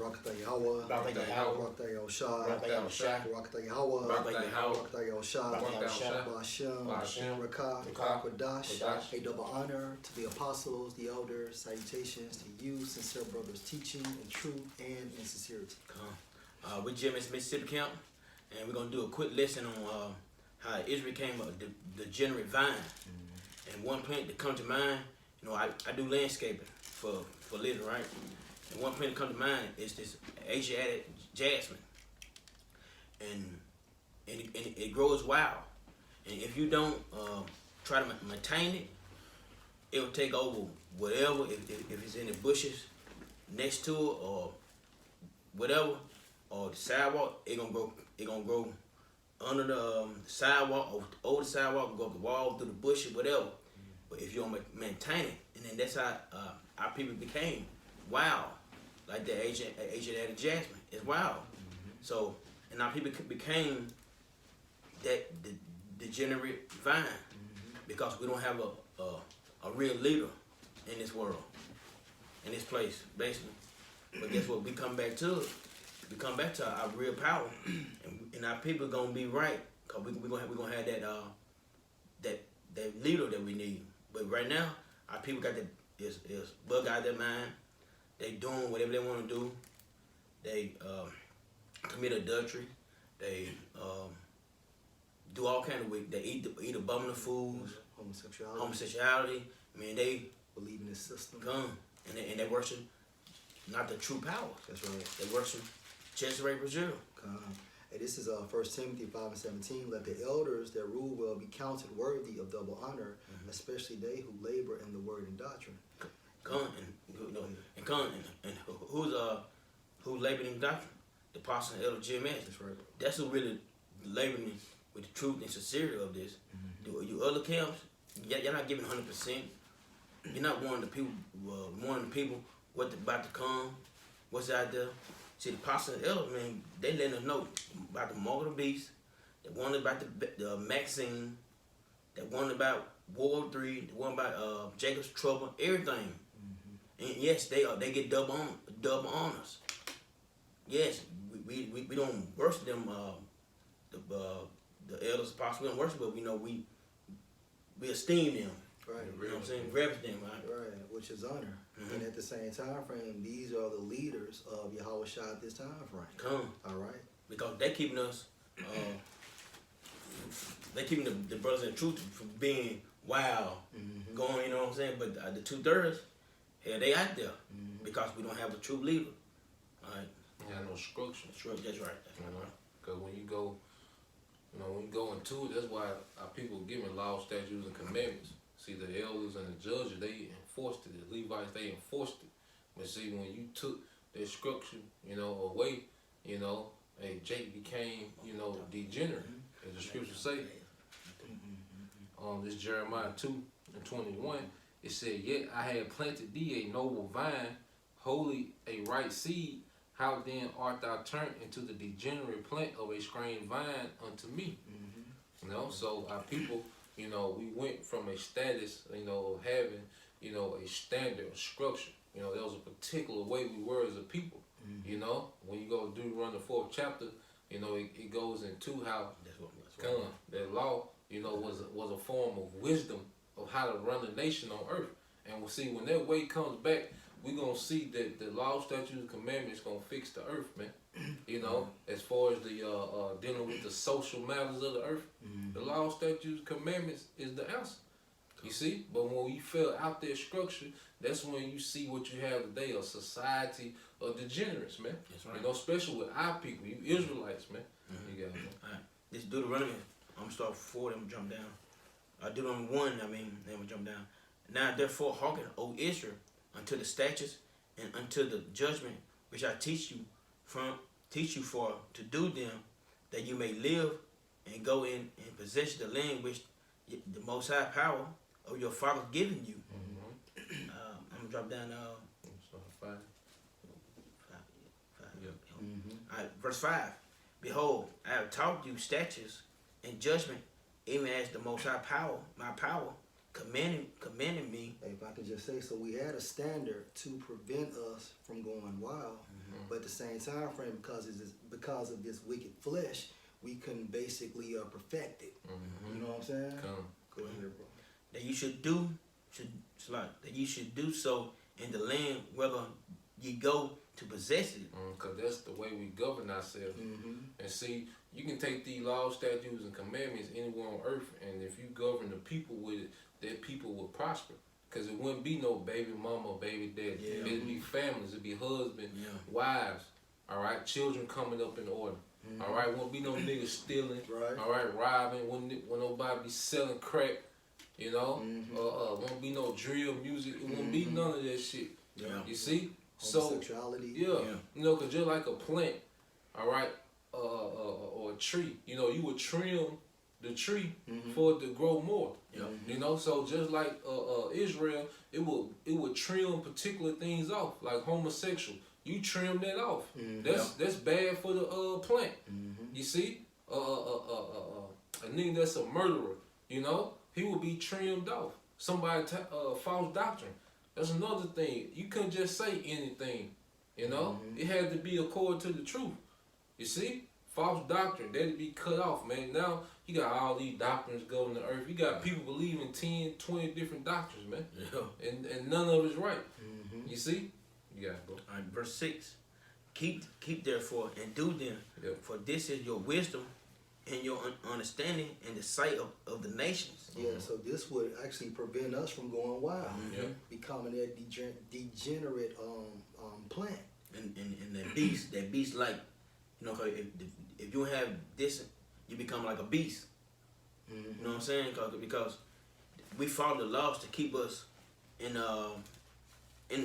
Barakatah Yahweh, Barakatah Yahweh, Barakatah Yahushua, Barakatah Yahushua, Barakatah Yahweh, Barakatah Yahweh, Barakatah Yahushua, Barakatah Yahushua, Ba'ashem, Ba'ashem, Rakah, Rakah, Kodash, Kodash. a double honor to the apostles, the elders, salutations to you, sincere brothers, teaching in truth and in sincerity. We're Jimmy's Mississippi Camp, and we're going to do a quick lesson on how Israel became a degenerate vine. And one plant that comes to mind, I do landscaping for a living, right? And one plant that comes to mind is this Asiatic jasmine. And it grows wild. And if you don't try to maintain it, it will take over whatever, if it's in the bushes next to it or whatever, or the sidewalk, it gonna grow under the sidewalk, over the sidewalk, go up the wall, through the bushes, whatever. But if you don't maintain it, and then that's how our people became wild, like the Asiatic jasmine. It's wild. So, and our people became that the degenerate vine because we don't have a real leader in this world, in this place, basically. But guess what? We come back to it. We come back to our real power, and our people gonna be right, cause we gonna have that leader that we need. But right now, our people got is bug out of their mind. They doing whatever they want to do. They commit adultery. They do all kind of wicked. They eat abominable foods. Homosexuality. I mean, they believe in this system. And they worship not the true power. That's right. They worship Degenerate Vine. Hey, this is 1 Timothy 5:17. Let the elders that rule well be counted worthy of double honor, especially they who labor in the word and doctrine. Who's laboring in doctrine? The apostle and elder Jim. That's right. That's who really laboring with the truth and sincerity of this. You other camps, you're not giving 100%. You're not warning the people what's about to come, what's out there. See, the apostle and elder, man, they letting us know about the mark of the beast. They warning about the Maxine. They warning about World War III. They warning about Jacob's trouble, everything. And yes, they get double honors. Yes, we don't worship them, the elders, apostles. We don't worship, but we esteem them. Right. You know what I'm saying? Reverence them, right? Right, which is honor. And at the same time frame, these are the leaders of Yahweh Shah at this time frame. All right. Because they keeping us, they keeping the brothers in the truth from being wild, going, you know what I'm saying? But the 2/3, they out there because we don't have a true leader. All right. You have no structure. That's right. Because when you go, when you go into it, that's why our people given law, statutes, and commandments. See, the elders and the judges, they enforced it. The Levites, they enforced it. But see, when you took their structure, away, Jake became, degenerate, as the scriptures say. This Jeremiah 2:21, it said, "Yet I had planted thee a noble vine, wholly a right seed. How then art thou turned into the degenerate plant of a strange vine unto me?" So our people, we went from a status, of having, a standard, a structure. There was a particular way we were as a people. When you go to Deuteronomy the 4th chapter, it goes into how that law, was a form of wisdom of how to run the nation on earth. And we'll see when that way comes back, we're gonna see that the law, statutes, and commandments gonna fix the earth, man. As far as the dealing with the social matters of the earth, the law, statutes, commandments is the answer. You see, but when we fell out their structure, that's when you see what you have today, a society of degenerates, man. That's right. Especially with our people, you Israelites, man. You got it. All right. This Deuteronomy, I'm gonna start 4, then I'm gonna jump down. Deuteronomy 1, then I'm gonna jump down. Now therefore hearken, O Israel, unto the statutes and unto the judgment which I teach you for to do them, that you may live and go in and possess the land which the Most High power of your father given you. I'm gonna drop down 5. All right, verse 5. Behold, I have taught you statutes and judgment, even as the Most High power, my power, commending me. If I could just say, so we had a standard to prevent us from going wild, but at the same time frame, because of this wicked flesh, we couldn't basically perfect it. You know what I'm saying? Go ahead, bro. That you should do so in the land whether you go to possess it. Because that's the way we govern ourselves. And see, you can take these laws, statutes, and commandments anywhere on earth, and if you govern the people with it, that people will prosper. Because it wouldn't be no baby mama, baby daddy. It'd be families, it'd be husband, wives, all right, children coming up in order. All right, won't be no niggas stealing. All right, robbing. Won't nobody be selling crack. You know, won't be no drill music. It won't be none of that shit. You see, homosexuality. You know, cause just like a plant, all right, or a tree. You know, you would trim the tree for it to grow more. You know, so just like Israel, it would trim particular things off, like homosexual. You trim that off. That's bad for the plant. You see, a nigga that's a murderer, you know, he will be trimmed off. Somebody false doctrine. That's another thing. You couldn't just say anything. You know, it had to be according to the truth. You see, false doctrine that'd be cut off, man. Now you got all these doctrines going to earth. You got people believing 10, 20 different doctrines, man. And none of it's right. You see. Yeah, bro. All right, verse 6. Keep therefore and do them, for this is your wisdom and your understanding in the sight of the nations. So this would actually prevent us from going wild, becoming that degenerate plant. And that beast like, you know, if you have this, you become like a beast. You know what I'm saying? Because we follow the laws to keep us in the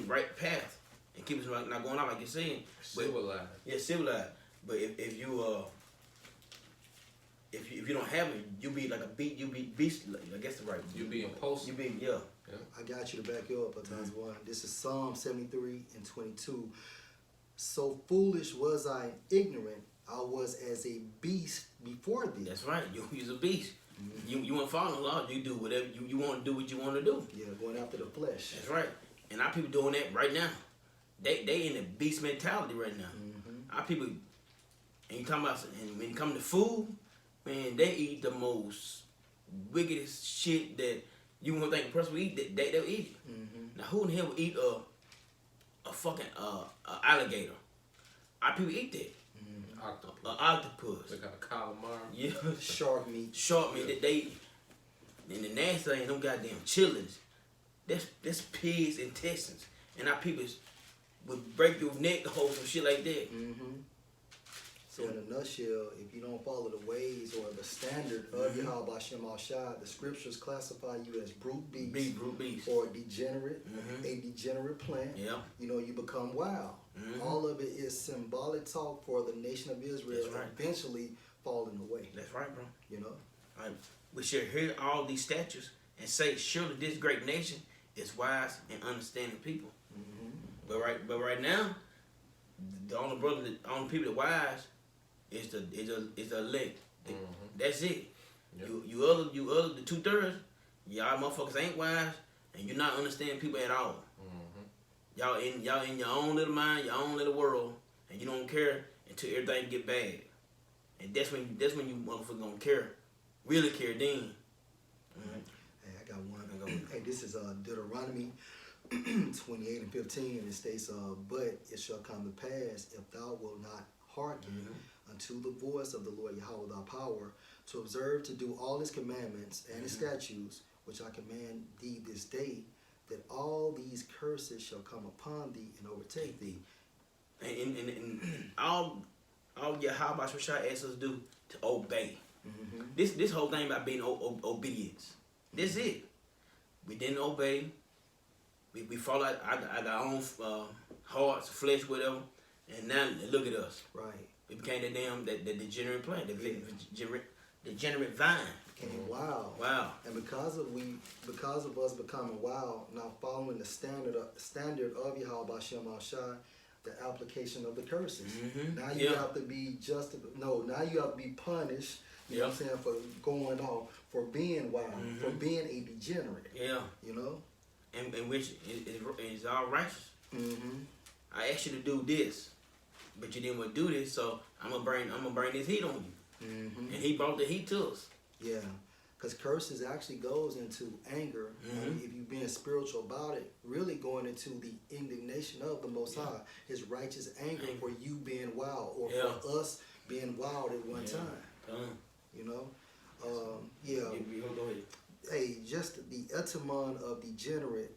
right path. And keep us not going out like you're saying. Civilized. Yeah, civilized. But if you don't have it, you be like you be beast. I guess the right. You be impulsive. You be I got you to back you up at times one. This is Psalm 73 and 22. So foolish was I and ignorant, I was as a beast before thee. That's right. You's a beast. You want to follow the law. You do whatever you want to do. What you want to do. Yeah, going after the flesh. That's right. And our people doing that right now. They in the beast mentality right now. Our people, and you talking about, and when it comes to food, man, they eat the most wickedest shit that you wouldn't think a person would eat. They'll eat it. Now, who in the hell would eat a fucking alligator? Our people eat that. Octopus. They got a calamari. Yeah. Shark meat. Shark meat. They and the nasty thing, them goddamn chillings. That's pig's intestines. And our people would break your neck, hold some shit like that. So in a nutshell, if you don't follow the ways or the standard of Yahweh Shem Shai, the scriptures classify you as brute beast, or degenerate, a degenerate plant. You know, you become wild. All of it is symbolic talk for the nation of Israel eventually falling away. That's right, bro. You know? All right. We should hear all these statutes and say, surely this great nation is wise and understanding people. But right now, the only people that wise is the elect. That's it. You other the 2/3, y'all motherfuckers ain't wise, and you're not understanding people at all. Y'all in your own little mind, your own little world, and you don't care until everything get bad. And that's when you motherfuckers gonna care, really care then. Hey, I got one. Hey, this is Deuteronomy 28 and 15, and it states, but it shall come to pass, if thou wilt not hearken unto the voice of the Lord Yahweh thy power, to observe to do all his commandments and his statutes, which I command thee this day, that all these curses shall come upon thee and overtake thee. And all Yahweh Shai asks us to do to obey. This whole thing about being obedience. This is it. We didn't obey. We follow our own hearts, flesh, whatever, and now look at us. Right. We became the degenerate plant, the degenerate vine. Became wild. Wow. And because of us becoming wild, not following the standard of Yahweh Shem Shai, the application of the curses. Mhm. Now you Yeah. have to be now you have to be punished, you know what I'm saying, for going off, for being wild, for being a degenerate. Yeah. You know? And which is all righteous. Mm-hmm. I asked you to do this, but you didn't want to do this, so I'm gonna bring this heat on you. Mm-hmm. And he brought the heat to us. Yeah. Because curses actually goes into anger. If you're being spiritual about it, really going into the indignation of the Most High, His righteous anger for you being wild, or for us being wild at one time. You know? You go ahead. Hey, just the etymon of degenerate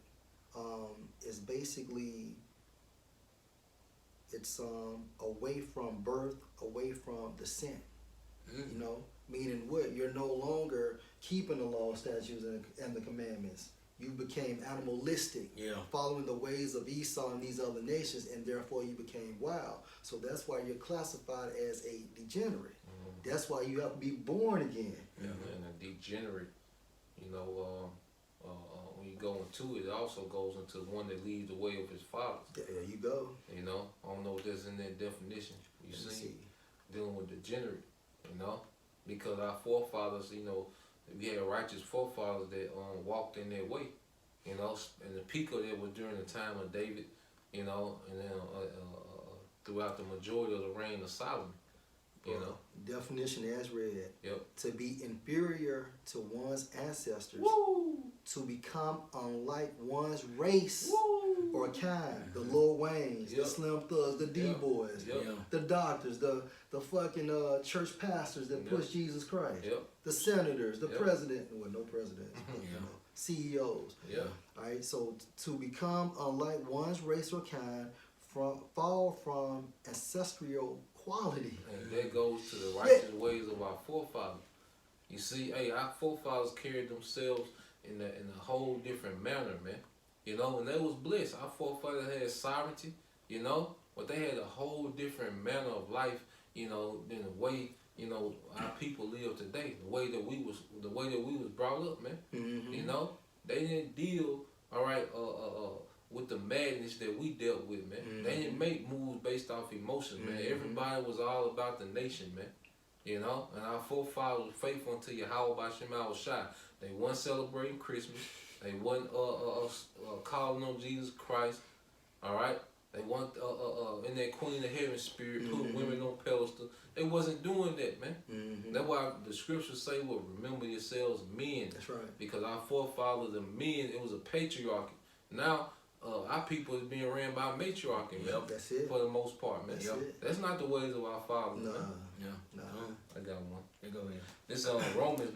is basically, it's away from birth, away from descent. You know, meaning what? You're no longer keeping the law, statutes, and the commandments. You became animalistic, following the ways of Esau and these other nations, and therefore you became wild. So that's why you're classified as a degenerate. That's why you have to be born again. And a degenerate, you know, when you go into it, it also goes into one that leads the way of his fathers. There you go. You know, I don't know if that's in that definition. You see, dealing with degenerate, you know, because our forefathers, you know, we had righteous forefathers that walked in their way, you know, and the peak of that was during the time of David, you know, and then throughout the majority of the reign of Solomon, you know. Definition as read. Yep. To be inferior to one's ancestors. Woo! To become unlike one's race. Woo! Or kind. The Lil Waynes, the Slim Thugs, the D-Boys, the doctors, the fucking church pastors that push Jesus Christ, the senators, the president, well, no presidents, but, you know, CEOs. Alright, so to become unlike one's race or kind, fall from ancestral quality. And that goes to the righteous ways of our forefathers. You see, hey, our forefathers carried themselves in a whole different manner, man. You know, and they was blessed. Our forefathers had sovereignty, you know, but they had a whole different manner of life, you know, than the way, you know, our people live today. The way that we was brought up, man. You know, they didn't deal, all right, with the madness that we dealt with, man. They didn't make moves based off emotion, man. Everybody was all about the nation, man. You know, and our forefathers were faithful unto Yahweh by Shema Shai. They weren't celebrating Christmas. They wasn't calling on Jesus Christ. All right. They weren't in that Queen of Heaven spirit, putting women on pedestals. They wasn't doing that, man. That's why the scriptures say, "Well, remember yourselves, men." That's right. Because our forefathers, the men, it was a patriarchy. Now, our people is being ran by a matriarchy, man. That's it. For the most part, man. That's not the ways of our fathers, man. No. I got one. Go ahead. This Romans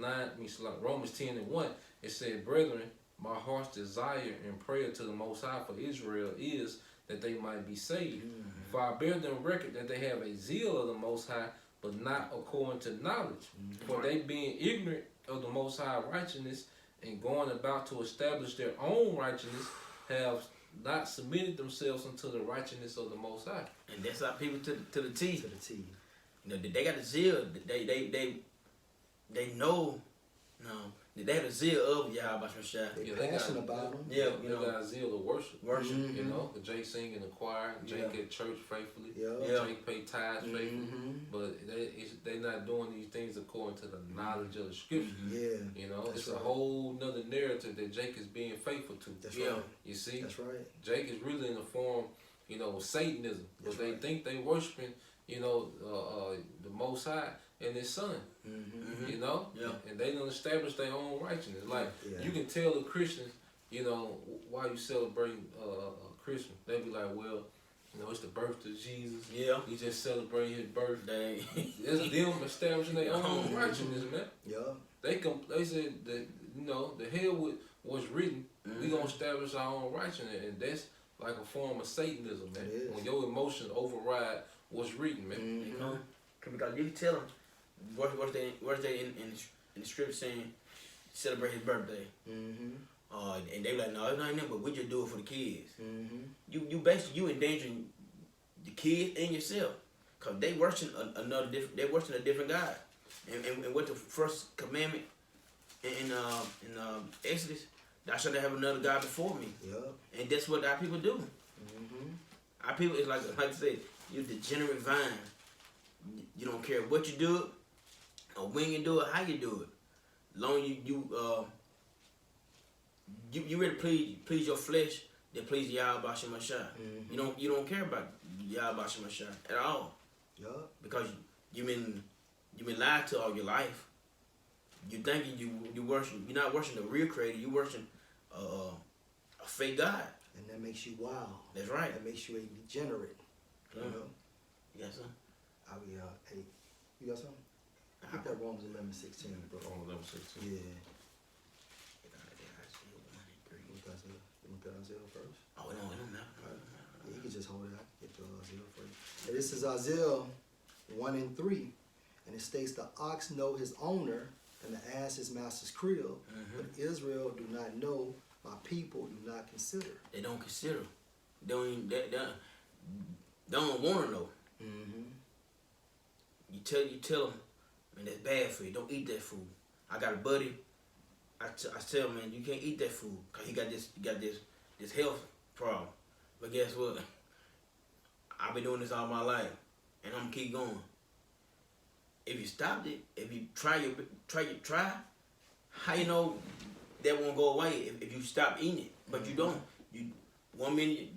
10:1. It said, "Brethren, my heart's desire and prayer to the Most High for Israel is that they might be saved. For I bear them record that they have a zeal of the Most High, but not according to knowledge. For they being ignorant of the Most High righteousness and going about to establish their own righteousness, have not submitted themselves unto the righteousness of the Most High." And that's our people to the T. To the T. You know, they got the zeal. They know. No. They have a zeal of Yahweh Shai. They're passionate about them. Yeah, they got a zeal of worship. You know, the Jake sing in the choir, Jake at church faithfully, Yeah. Jake pay tithes faithfully, but they not doing these things according to the knowledge of the scripture. You know, it's a whole nother narrative that Jake is being faithful to. That's right. You see, that's right. Jake is really in the form, you know, of Satanism, but they think they worshiping, you know, the Most High and His Son. You know, and they don't establish their own righteousness. Like you can tell the Christians, you know, why you celebrating Christmas. They be like, well, you know, it's the birth of Jesus. You just celebrate His birthday. It's them establishing their own righteousness, man. They said that, you know, the hell with what's written, we gonna establish our own righteousness, and that's like a form of Satanism, man. When your emotions override what's written, man. You know, because you can tell them. What's they in the script saying celebrate his birthday? And they like, no, it's not nothing, but we just do it for the kids. You basically endangering the kids and yourself, cause they worshiping a different God. And what the first commandment in Exodus, thou shalt not have another God before me. And that's what our people do. Our people is like I said, you're degenerate vine. You don't care what you do it, or when you do it, how you do it. Long you really please your flesh, then please Yahweh Bashim Mashah. You don't care about Yahweh Bashim Mashah at all. Yup. Because you've been lied to all your life. You thinking you're not worshiping the real creator, you worshiping a fake God. And that makes you wild. That's right. That makes you a degenerate. You know? You got something? Hey, you got something? Get that Romans 11:16, bro. Romans 11:16. Yeah. You want that Isaiah first? Oh, it don't matter. Yeah, you can just hold it. I can get the Isaiah first. And this is Isaiah 1:3. And it states, the ox know his owner, and the ass his master's crib. But Israel do not know, my people do not consider. They don't consider. They don't want to know. You tell them, man, that's bad for you. Don't eat that food. I got a buddy. I tell him, man, you can't eat that food because he got this health problem. But guess what? I've been doing this all my life, and I'm gonna keep going. If you stopped it, if you try, how you know that won't go away if you stop eating it? But you don't. You 1 minute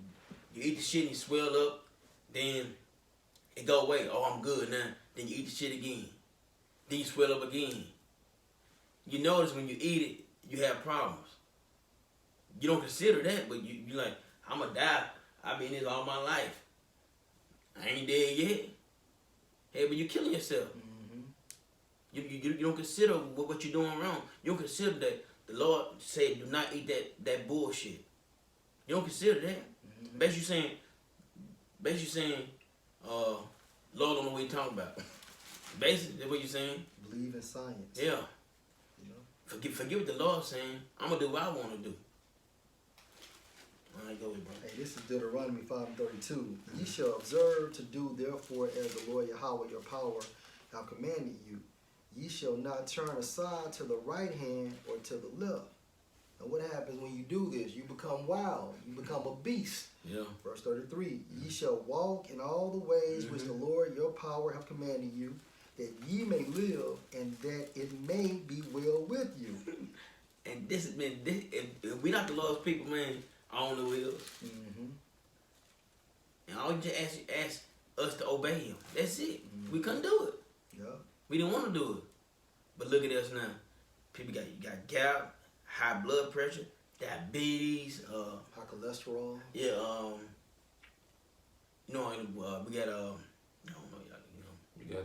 you eat the shit and you swell up, then it go away. Oh, I'm good now. Then you eat the shit again. Then you swell up again. You notice when you eat it, you have problems. You don't consider that, but you like, I'm gonna die. I've been in this all my life. I ain't dead yet. Hey, but you're killing yourself. You don't consider what you're doing wrong. You don't consider that the Lord said, do not eat that bullshit. You don't consider that. Basically saying, Lord don't know what you're talking about. Basically, that's what you're saying. Believe in science. Yeah. You know? Forget what the Lord's saying. I'm going to do what I want to do. All right, go ahead, bro. Hey, this is Deuteronomy 5:32. Ye shall observe to do therefore as the Lord Yahweh your power have commanded you. Ye shall not turn aside to the right hand or to the left. And what happens when you do this? You become wild. You become a beast. Yeah. Verse 33. Ye shall walk in all the ways which the Lord your power have commanded you, that ye may live, and that it may be well with you. And this has been, if we not the Lord's people, man, on the wheels. And all you just ask us to obey him. That's it. We couldn't do it. Yeah. We didn't want to do it. But look at us now. People got gout, high blood pressure, diabetes, High cholesterol. yeah, we got I don't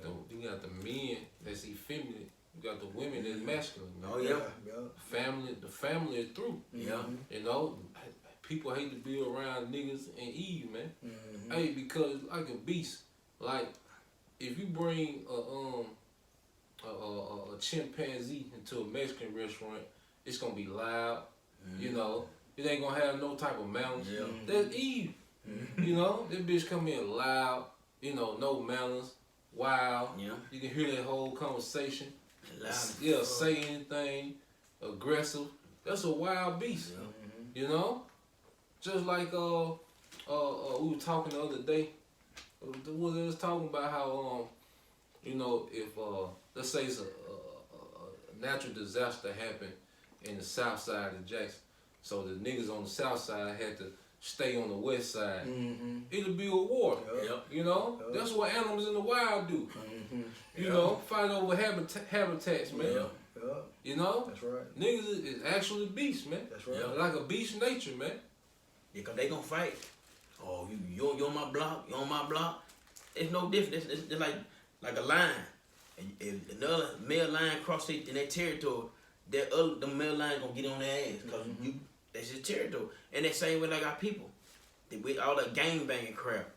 know, You got the men that's effeminate. You got the women that's masculine. Man. Oh yeah. The family is through. Yeah. You know, people hate to be around niggas and Eve, man. Hey, because like a beast, like if you bring a chimpanzee into a Mexican restaurant, it's gonna be loud. You know, it ain't gonna have no type of manners. Yeah. That's Eve. You know, that bitch come in loud. You know, no manners, wild. Yeah. You can hear that whole conversation. Loud. Yeah, say anything, aggressive. That's a wild beast. Yeah. You know, just like we were talking the other day. We was talking about how you know, if let's say it's a natural disaster happened in the south side of Jackson, so the niggas on the south side had to stay on the west side. It'll be a war. Yep. You know, that's what animals in the wild do. You know, fight over habitats, man. Yeah. You know, That's right. niggas is actually beasts, man. That's right. Yeah. Like a beast nature, man. Yeah, cause they gonna fight. Oh, you on my block, you on my block. It's no different. It's like a lion. And if another male lion cross in their territory, the male lion gonna get on their ass because that's his territory. And that same way like our people, with all that gang banging crap.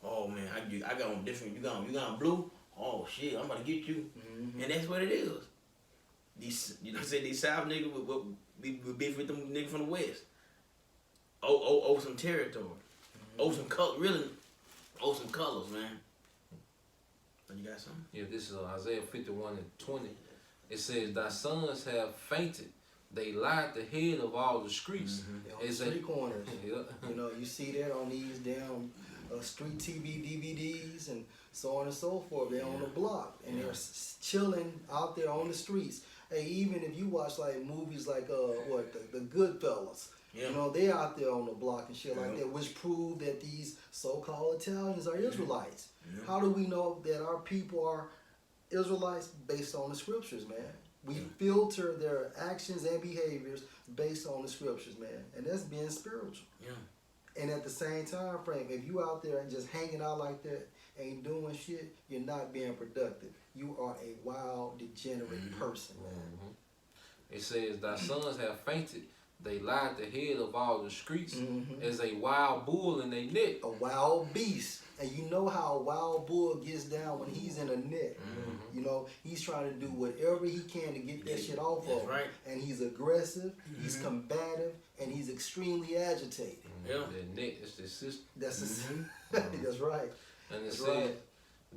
Oh man, I got on different. You got on blue. Oh shit, I'm about to get you. And that's what it is. These, you know, these South niggas will beef with them niggas from the West. Oh, some territory. Some color, really. Some colors, man. But you got something? Yeah, this is Isaiah 51:20. It says, "Thy sons have fainted. They lie at the head of all the streets." On the street corners. Yeah. You know, you see that on these damn street TV DVDs and so on and so forth. They're on the block and they're chilling out there on the streets. Hey, even if you watch like movies like the Goodfellas, you know, they're out there on the block and shit like that, which prove that these so-called Italians are Israelites. How do we know that our people are Israelites? Based on the scriptures, man. We filter their actions and behaviors based on the scriptures, man. And that's being spiritual. Yeah. And at the same time frame, if you out there and just hanging out like that, ain't doing shit, you're not being productive. You are a wild, degenerate person, man. It says, thy sons have fainted. They lie at the head of all the streets as a wild bull in a net. A wild beast. And you know how a wild bull gets down when he's in a net. You know, he's trying to do whatever he can to get that shit off of him. Right. And he's aggressive, he's combative, and he's extremely agitated. Yeah. The net is the system. That's that's right. And it says,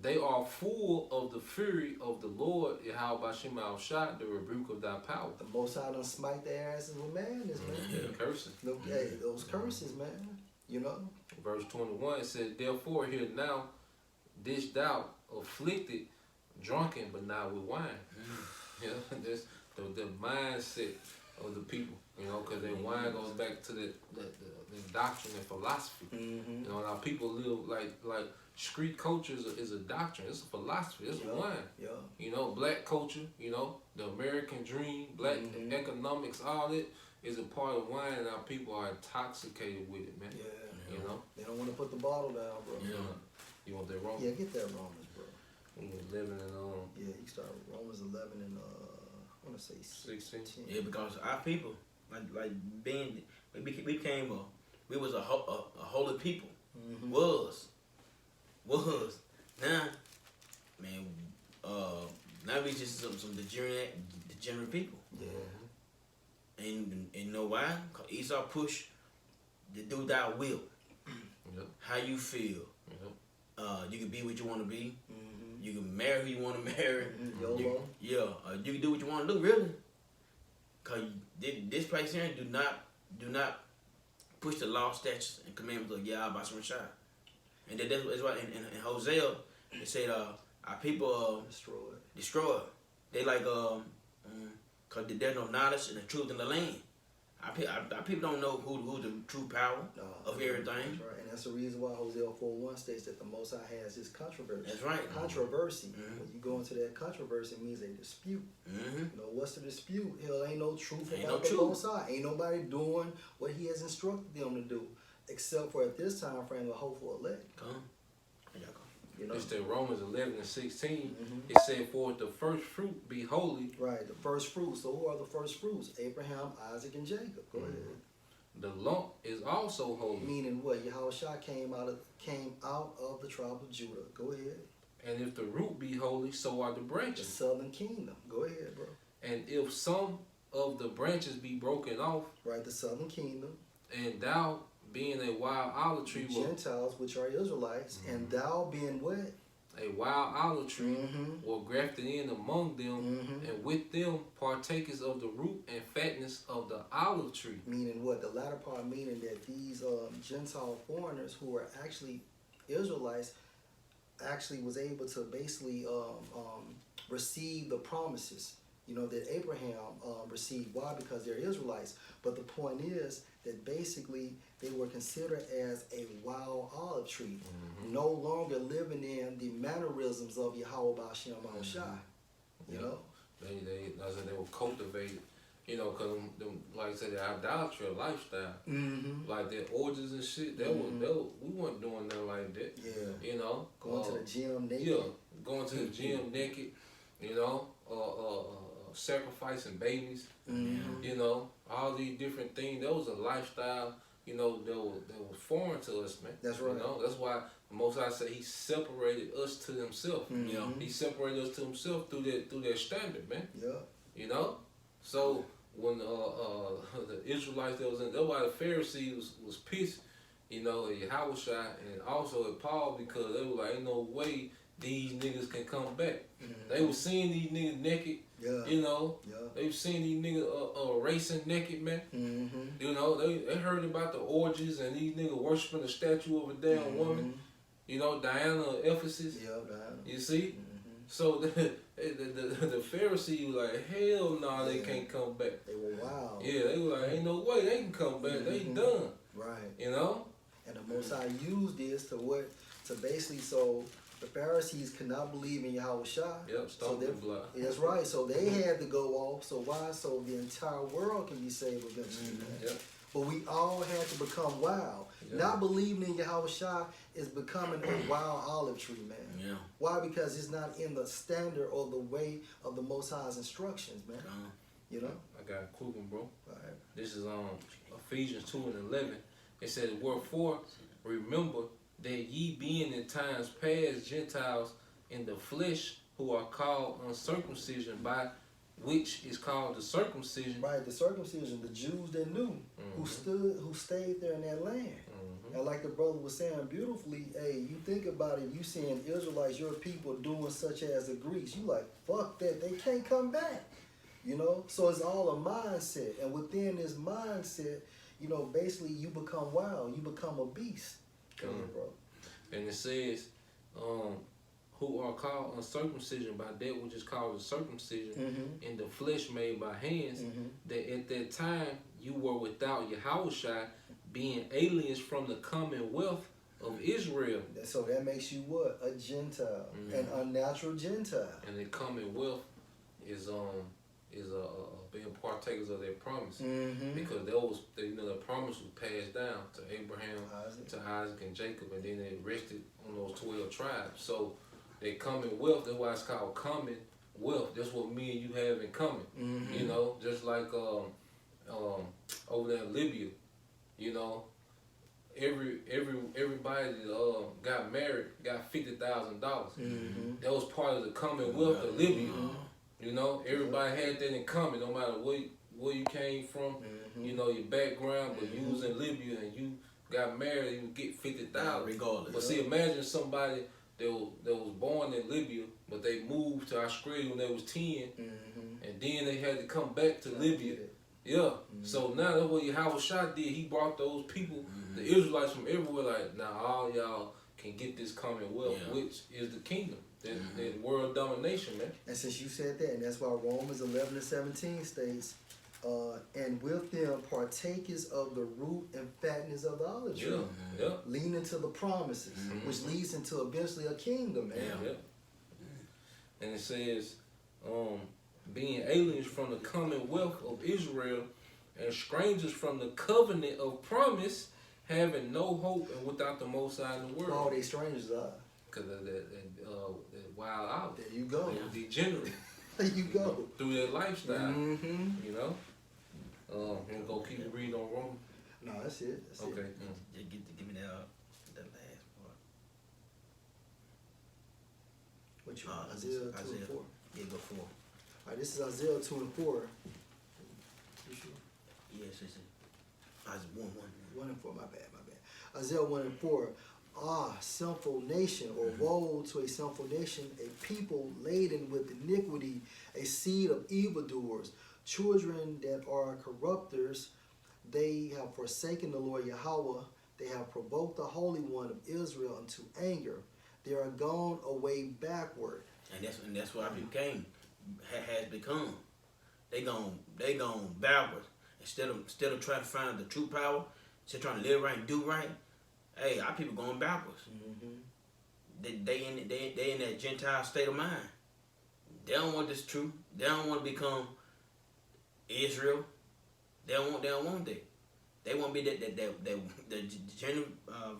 they are full of the fury of the Lord, Yahweh Shema Shah, the rebuke of thy power. The Most High done smite their asses with madness, man. Curses. Hey, those curses, man. You know? Verse 21, it says, therefore hear now, didst thou afflicted, drunken, but not with wine. You know, that's the mindset of the people, you know, because then wine goes back to the doctrine and philosophy. You know, now people live like street culture is a doctrine, it's a philosophy, it's a wine. Yeah. You know, black culture, you know, the American dream, black economics, all that is a part of wine, and our people are intoxicated with it, man. Yeah. You know? They don't want to put the bottle down, bro. Yeah. You want that Romans? Yeah, get that Romans, bro. We was living in yeah, you start with Romans 11 and I want to say 16. Yeah, because our people, like being, we was a holy people. Was. Now, man, now we just some degenerate people. Yeah. And you know why? Cause Esau pushed the do thy will. How you feel. You can be what you want to be. You can marry who you want to marry. YOLO. You can do what you want to do, really. Cause this place here do not push the law, statutes, and commandments of Yahweh Shah. And that's why in Hosea it said our people destroyed. They like cause there's no knowledge and the truth in the land. Our people don't know who the true power of everything. That's right, and that's the reason why Hosea 4:1 states that the Most High has this controversy. That's right. Controversy. When you go into that controversy, it means a dispute. You know, what's the dispute? Hell, ain't no truth about the Most High. Ain't nobody doing what He has instructed them to do, except for at this time frame the hopeful elect. You know? It's the Romans 11 and 16. It said, for the first fruit be holy. Right, the first fruits. So who are the first fruits? Abraham, Isaac, and Jacob. Go ahead. The lump is also holy. Meaning what? Yahushua came out of the tribe of Judah. Go ahead. And if the root be holy, so are the branches. The southern kingdom. Go ahead, bro. And if some of the branches be broken off. Right, the southern kingdom. And thou being a wild olive tree. Gentiles, which are Israelites, and thou being what? A wild olive tree were grafted in among them, and with them partakers of the root and fatness of the olive tree. Meaning what? The latter part meaning that these Gentile foreigners who are actually Israelites actually was able to basically receive the promises, you know, that Abraham received. Why? Because they're Israelites. But the point is that basically they were considered as a wild olive tree, no longer living in the mannerisms of Yahweh Ba'ashem Shai. You know? They were cultivated, you know, because like I said, the idolatry lifestyle, like their orgies and shit, we weren't doing nothing like that. Yeah. You know? Going to the gym naked. Yeah, going to the gym naked, you know, sacrificing babies, you know, all these different things. That was a lifestyle, you know, that was foreign to us, man. That's right. You know, that's why the Most High said He separated us to Himself. You know, He separated us to Himself through that standard, man. Yeah. You know, so when the Israelites that was in, that's why the Pharisees was pissed, you know, at Yahushua and also at Paul, because they were like, ain't no way these niggas can come back. They was seeing these niggas naked, Yeah. you know. Yeah. They was seeing these niggas racing naked, man. You know, they heard about the orgies and these niggas worshiping the statue of a damn woman. You know, Diana of Ephesus. Yeah, Diana. You see? So the Pharisees were like, hell no, they can't come back. They were wild. Yeah, they were like, ain't no way they can come back. They done. Right. You know? And the Most High used this to basically, so the Pharisees could not believe in Yahweh Shai. Yep, stumbling block. That's right. So they had to go off. So why? So the entire world can be saved eventually. Man. Yep. But we all had to become wild. Yep. Not believing in Yahweh Shai is becoming a wild olive tree, man. Yeah. Why? Because it's not in the standard or the way of the Most High's instructions, man. You know? I got a quick one, bro. All right. This is Ephesians 2:11. It says, wherefore, remember that ye being in times past Gentiles in the flesh, who are called uncircumcision, by which is called the circumcision. Right, the circumcision, the Jews that knew, who stayed there in that land. And like the brother was saying beautifully, hey, you think about it, you seeing Israelites, your people doing such as the Greeks, you like, fuck that, they can't come back. You know? So it's all a mindset. And within this mindset, you know, basically you become wild, you become a beast. Come on, bro. And it says, who are called uncircumcision by that which is called the circumcision in the flesh made by hands, that at that time you were without Yahushua, being aliens from the commonwealth of Israel. So that makes you what? A Gentile, an unnatural Gentile. And the commonwealth is being partakers of their promise, because the promise was passed down to Abraham, to Isaac and Jacob, and then they rested on those 12 tribes. So they commonwealth, that's why it's called commonwealth. That's what me and you have in common. You know, just like over there in Libya, you know, everybody that got married got $50,000. That was part of the commonwealth of Libya. You know, everybody had that in common, no matter where you came from, you know, your background, but you was in Libya and you got married, you would get 50,000 regardless. But see, imagine somebody that was born in Libya, but they moved to Australia when they was 10, and then they had to come back to Libya. Yeah. So now that's what Yahweh Shai did. He brought those people, the Israelites from everywhere, like, now all y'all can get this commonwealth, which is the kingdom. That world domination, man. And since you said that, and that's why Romans 11:17 states, and with them partakers of the root and fatness of the olive tree, leaning to the promises, which leads into eventually a kingdom, man. And it says, being aliens from the commonwealth of Israel and strangers from the covenant of promise, having no hope and without the Most High in the world. All they strangers are. Because of that wild out. There you go. Degenerate. There you go. Through their lifestyle. You know? I'm going to keep reading on Rome. No, that's it. That's okay. Just give me that last part. What you want? Isaiah 2 and 4? Yeah, go 4. All right, this is Isaiah 2 and 4. You sure? Yes, it's Isaiah 1. 1 and 4, my bad. Isaiah 1 and 4. Ah, sinful nation, or woe to a sinful nation, a people laden with iniquity, a seed of evildoers, children that are corrupters. They have forsaken the Lord Yahweh. They have provoked the Holy One of Israel unto anger. They are gone away backward. And that's what our people has become. They gone backwards. Instead of trying to find the true power, instead of trying to live right and do right. Hey, our people going backwards. They in that Gentile state of mind. They don't want this truth. They don't want to become Israel. They don't want that. They want to be the Degenerate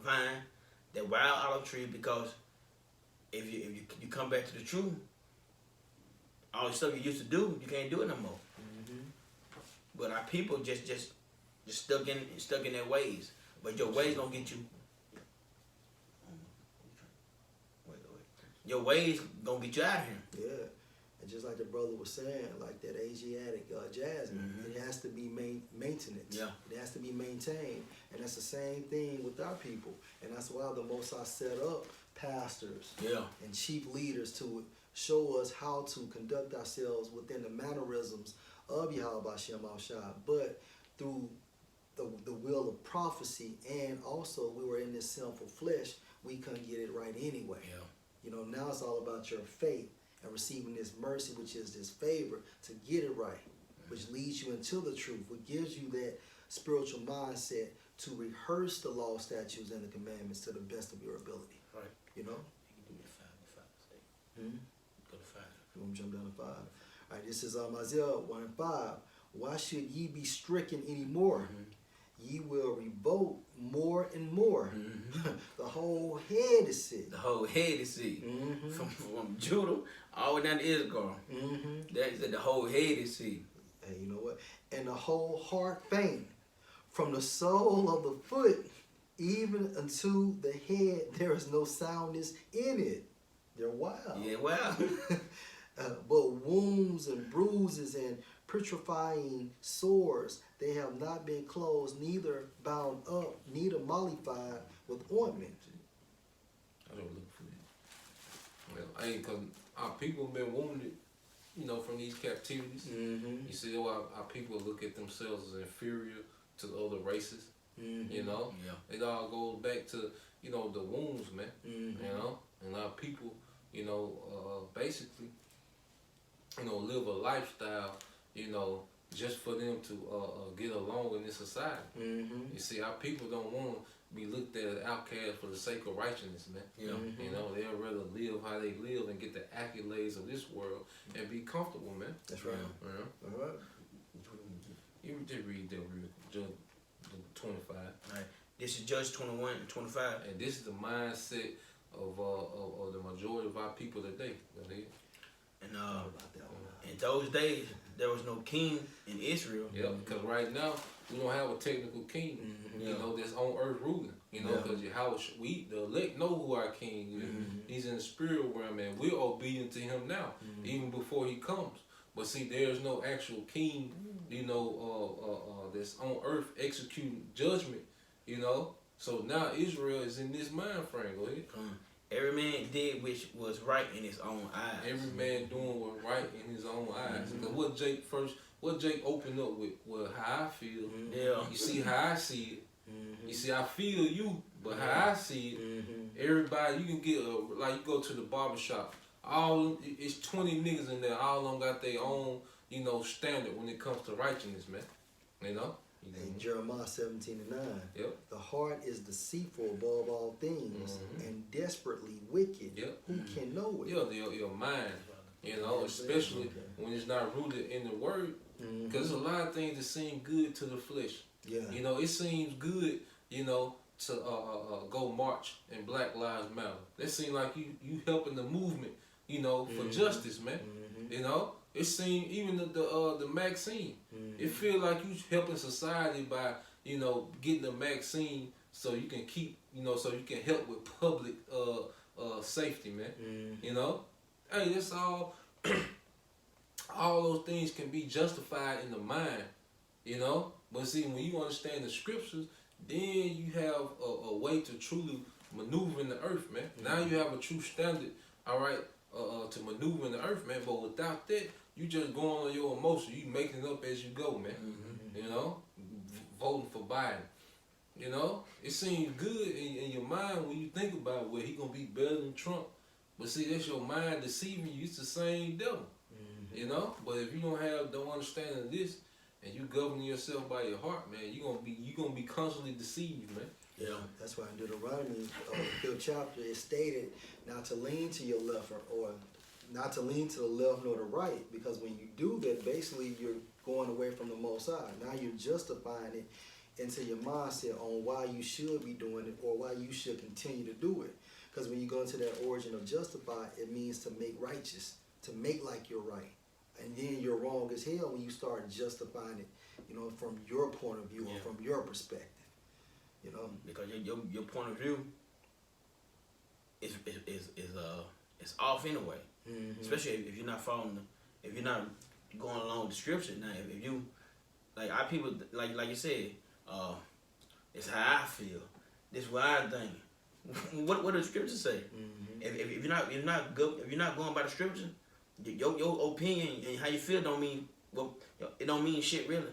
Vine, that wild olive tree. Because if you come back to the truth, all the stuff you used to do, you can't do it no more. But our people just stuck in their ways. But your ways gonna get you. Your ways gonna get you out of here. Yeah, and just like the brother was saying, like that Asiatic jasmine, it has to be maintenance. Yeah, it has to be maintained, and that's the same thing with our people. And that's why the Most High set up pastors Yeah. and chief leaders to show us how to conduct ourselves within the mannerisms of Yahweh Shem Shai, but through the will of prophecy, and also we were in this sinful flesh, we couldn't get it right anyway. Yeah. You know, now it's all about your faith and receiving this mercy, which is this favor to get it right, which leads you into the truth, which gives you that spiritual mindset to rehearse the law, statutes, and the commandments to the best of your ability. Right. You know? You can do the 5 to 5. Hmm? Go to 5. You want to jump down to 5? All right, this is Isaiah 1 and 5. Why should ye be stricken anymore? Ye will revolt more and more. The whole head is sick. The whole head is sick. From Judah all the way down to Israel. That said, the whole head is sick. And you know what? And the whole heart faint. From the sole of the foot even unto the head, there is no soundness in it. They're wild. Yeah, wow. But wounds and bruises and putrefying sores, they have not been closed, neither bound up, neither mollified with ointment. I don't look for that. Well, because our people have been wounded, you know, from these captivities. You see, our people look at themselves as inferior to the other races. You know, it all goes back to, you know, the wounds, man. You know, and our people, you know, basically, you know, live a lifestyle, you know, just for them to get along in this society. You see, our people don't want to be looked at as outcasts for the sake of righteousness, man. You know, they'll rather live how they live and get the accolades of this world and be comfortable, man. That's right. All right. You just read that real Judge 25. Right. This is Judge 21 and 25. And this is the mindset of the majority of our people today. And in those days, there was no king in Israel. Yeah, because right now, we don't have a technical king, you know, that's on earth ruling. You know, because the elect know who our king is. He's in the spirit realm, and we're obedient to him now, even before he comes. But see, there's no actual king, you know, that's on earth executing judgment, you know. So now Israel is in this mind frame. Go ahead. Every man did which was right in his own eyes. Every man doing what's right in his own eyes. Because what Jake opened up with was how I feel. Yeah. You see how I see it. You see, I feel you, but how I see it, everybody, you can get, like you go to the barbershop, it's 20 niggas in there, all of them got their own, you know, standard when it comes to righteousness, man. You know? In Jeremiah 17 and 9, Yep. the heart is deceitful above all things and desperately wicked. Yep. Who can know it? Yeah, your mind, you know, especially when it's not rooted in the word. Because there's a lot of things that seem good to the flesh. Yeah. You know, it seems good, you know, to go march in Black Lives Matter. That seems like you helping the movement, you know, for justice, man. You know, it seems even the vaccine. It feel like you helping society by, you know, getting the vaccine so you can keep, you know, so you can help with public safety, man. You know, hey, that's all. All those things can be justified in the mind, you know. But see, when you understand the scriptures, then you have a way to truly maneuver in the earth, man. Now you have a true standard, all right, to maneuver in the earth, man. But without that, you just going on your emotion. You making it up as you go, man. You know, voting for Biden. You know, it seems good in your mind when you think about, well, he gonna be better than Trump. But see, that's your mind deceiving you. It's the same devil. You know, but if you don't understand of this, and you govern yourself by your heart, man, you gonna be constantly deceived, man. Yeah, that's why in Deuteronomy, the 5th chapter, it stated not to lean to your left or not to lean to the left nor the right, because when you do that, basically you're going away from the Most High. Now you're justifying it into your mindset on why you should be doing it or why you should continue to do it. Because when you go into that origin of justify, it means to make righteous, to make like you're right. And then you're wrong as hell when you start justifying it, you know, from your point of view or from your perspective, you know. Because your point of view is off anyway. Especially if you're not following, if you're not going along with the scripture. Now, if you, like our people, like you said, it's how I feel. This is what I think. What does the scripture say? If you're not going by the scripture, your opinion and how you feel don't mean it don't mean shit really.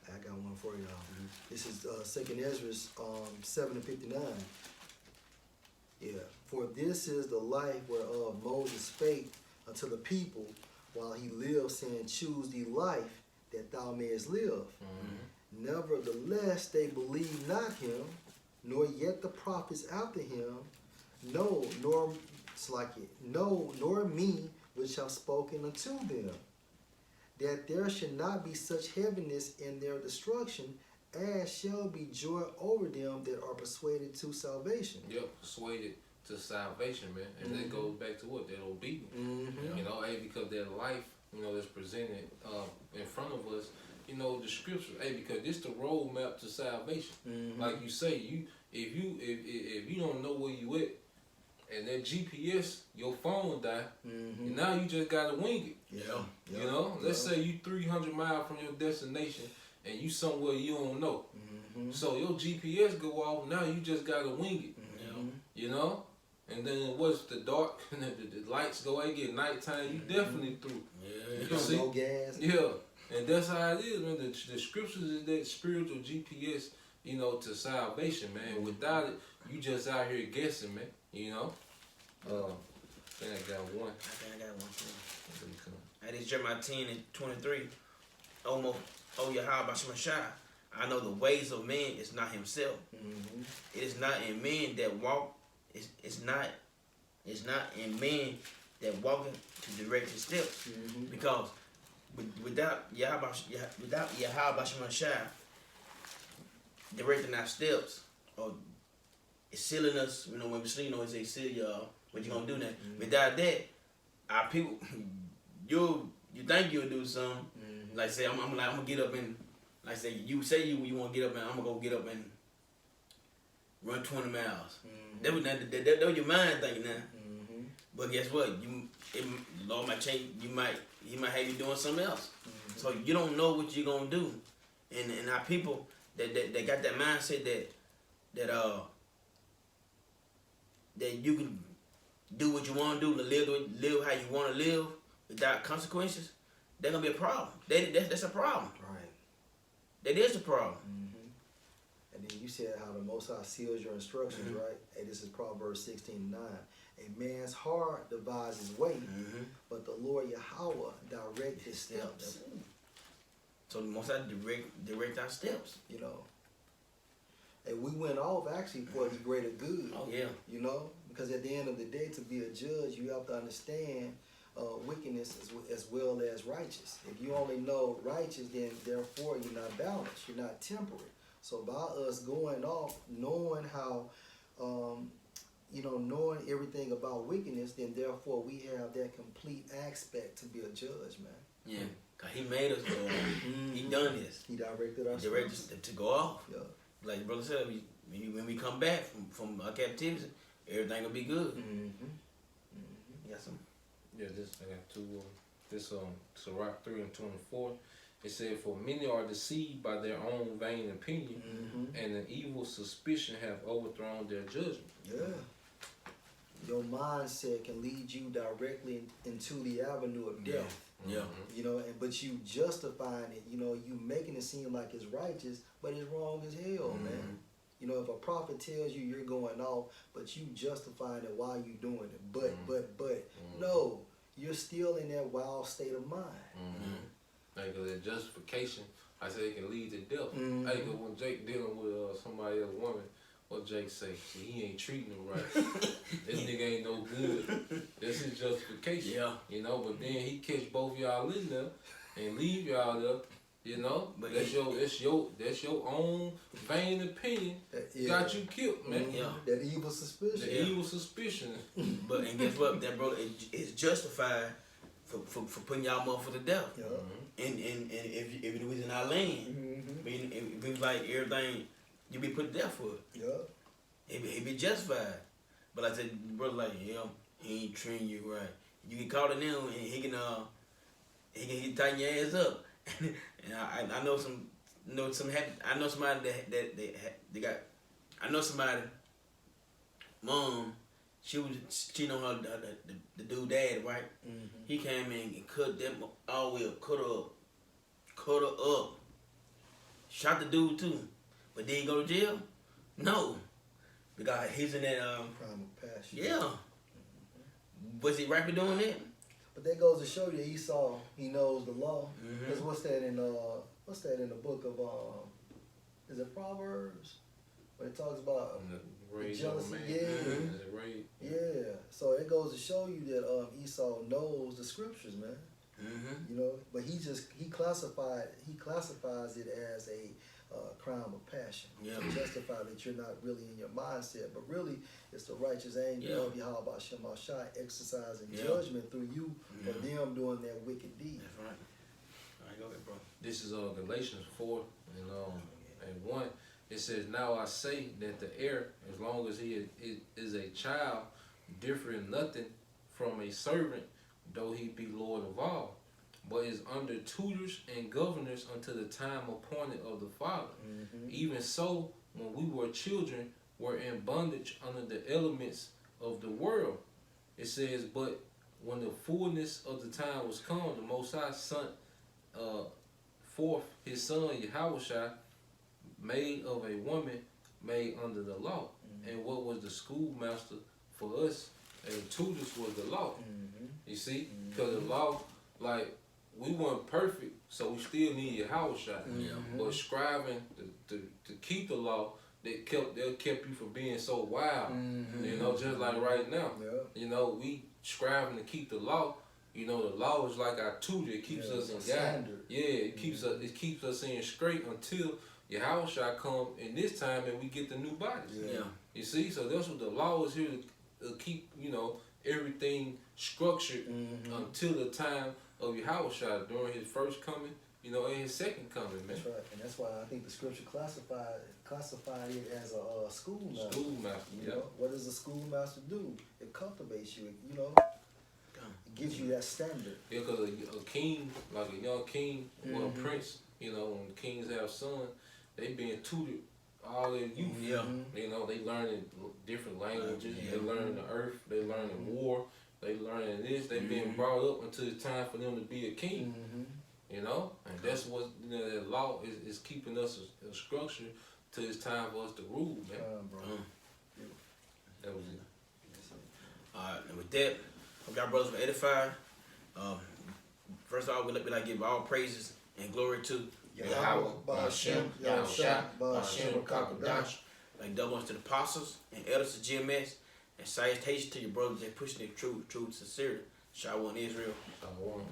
I got one for y'all. This is 2nd Ezra 7:59. Yeah. For this is the life whereof Moses spake unto the people while he lived, saying, choose thee life that thou mayest live. Nevertheless, they believed not him, nor yet the prophets after him, no, nor nor me, which have spoken unto them, that there should not be such heaviness in their destruction, as shall be joy over them that are persuaded to salvation. Yep, persuaded to salvation, man. And that goes back to what? That obedience. You know, because that life, that's presented in front of us, the scripture, because this the roadmap to salvation. Like you say, if you don't know where you at, and that GPS, your phone die, and now you just gotta wing it. Let's say you 300 miles from your destination, and you somewhere you don't know. So your GPS go off, now you just gotta wing it. And then what's the dark, and the lights go out, get nighttime, you definitely through. You see? No gas. And that's how it is, man. The scriptures is that spiritual GPS, to salvation, man. Without it, you just out here guessing, man. I think I got one. I got one too. That is Jeremiah 10:23. Oh Yahweh Shemashah, I know the ways of man is not himself. It is not in men that walk. It's not in men that walking to direct his steps. Because without Yahweh Shemashah directing our steps, or it's sealing us, when we sleep, it say seal y'all. What you gonna do now? Without that, our people, you think you'll do something. Like say I'm gonna get up and, like say you say you want to get up and I'm gonna go get up and run 20 miles. That was your mind thinking now. But guess what? Lord might change. He might have you doing something else. So you don't know what you're gonna do. And our people that got that mindset that you can do what you want to do, to live how you want to live without consequences, they're gonna be a problem. That's a problem. Right. That is a problem. And then you said how the Most High seals your instructions, right? Hey, this is Proverbs 16:9. A man's heart devises his way, but the Lord Yahweh direct his steps. So the Most High direct our steps. And we went off actually for the greater good. Oh yeah. Because at the end of the day, to be a judge, you have to understand wickedness as well as righteous. If you only know righteous, then therefore you're not balanced, you're not temperate. So by us going off, knowing how, knowing everything about wickedness, then therefore we have that complete aspect to be a judge, man. Yeah, cause He made us go. He done this. He directed us. To go off. Yeah. Like brother said, when we come back from our captivity, everything will be good. You got some? Yeah, I got two. This Sirach 3:24. It said, "For many are deceived by their own vain opinion, and an evil suspicion have overthrown their judgment." Yeah. Your mindset can lead you directly into the avenue of death. Yeah. But you justifying it, you making it seem like it's righteous, but it's wrong as hell, man. If a prophet tells you you're going off, but you justifying it while you doing it. But no, you're still in that wild state of mind. Because that justification, I said, it can lead to death. Hey, because when Jake dealing with somebody else woman, what Jake say? See, he ain't treating him right. This nigga ain't no good. That's his justification. Yeah. But then he catch both y'all in there and leave y'all there. But that's your own vain opinion got you killed, man. That evil suspicion. The evil suspicion. And guess what? That brother is justified for putting y'all motherfuckers to death. And if it was in our land, if it was like everything, you be put to death for it. He be justified. But like I said, brother, like he ain't treating you right. You get caught in them, and he can tighten your ass up. And I know somebody mom, she was cheating on her the dude dad, right? He came in and cut them all the way up, cut her up, shot the dude too, but did he go to jail? No, because he's in that Crime of passion. yeah. Was he right for doing that? But that goes to show you Esau, he knows the law. Because what's that in the book of is it Proverbs? Where it talks about jealousy. Yeah. So it goes to show you that Esau knows the scriptures, man. You know, but he classifies it as a crime of passion. To justify that you're not really in your mindset, but really it's the righteous anger of Yahweh Shem Shai exercising judgment through you for them doing their wicked deed. That's right. All right, go ahead, bro. This is Galatians 4 and 1. It says, "Now I say that the heir, as long as he is a child, differeth nothing from a servant, though he be Lord of all, but is under tutors and governors until the time appointed of the Father. Even so, when we were children, were in bondage under the elements of the world." It says, "But when the fullness of the time was come, the Most High sent forth his Son, Yahushua, made of a woman, made under the law." And what was the schoolmaster for us and tutors was the law. You see? Because the law, like, we weren't perfect, so we still need Yahushua. But striving to keep the law, they'll kept you from being so wild. You know, just like right now. You know, we striving to keep the law. You know, the law is like our tutor. It keeps us in God. It keeps us in straight until Yahushua come in this time and we get the new bodies. You see, so that's what the law is here to keep, you know, everything structured until the time of Yahushua during his first coming, you know, and his second coming, man. That's right, and that's why I think the scripture classified it as a schoolmaster. Schoolmaster, You know, what does a schoolmaster do? It cultivates you. You know, it gives you that standard. Yeah, because a king, like a young king or a prince, you know, when kings have sons, they being tutored all their youth. You know, they learning different languages. They learning the earth. They learning war. They learning this. They being brought up until it's time for them to be a king. You know, and that's what, you know, that law is keeping us a structure till it's time for us to rule, man. That was it. Alright, and with that, hope y'all brothers were edified. First of all, we like give all praises and glory to Yahweh, Ba'ashem, Yahushua, Ba'ashem, Kakadash. Like double honors to the apostles and elders of GMS, and salutations to your brothers that pushing the truth sincerely. Shalom Israel. Shalom.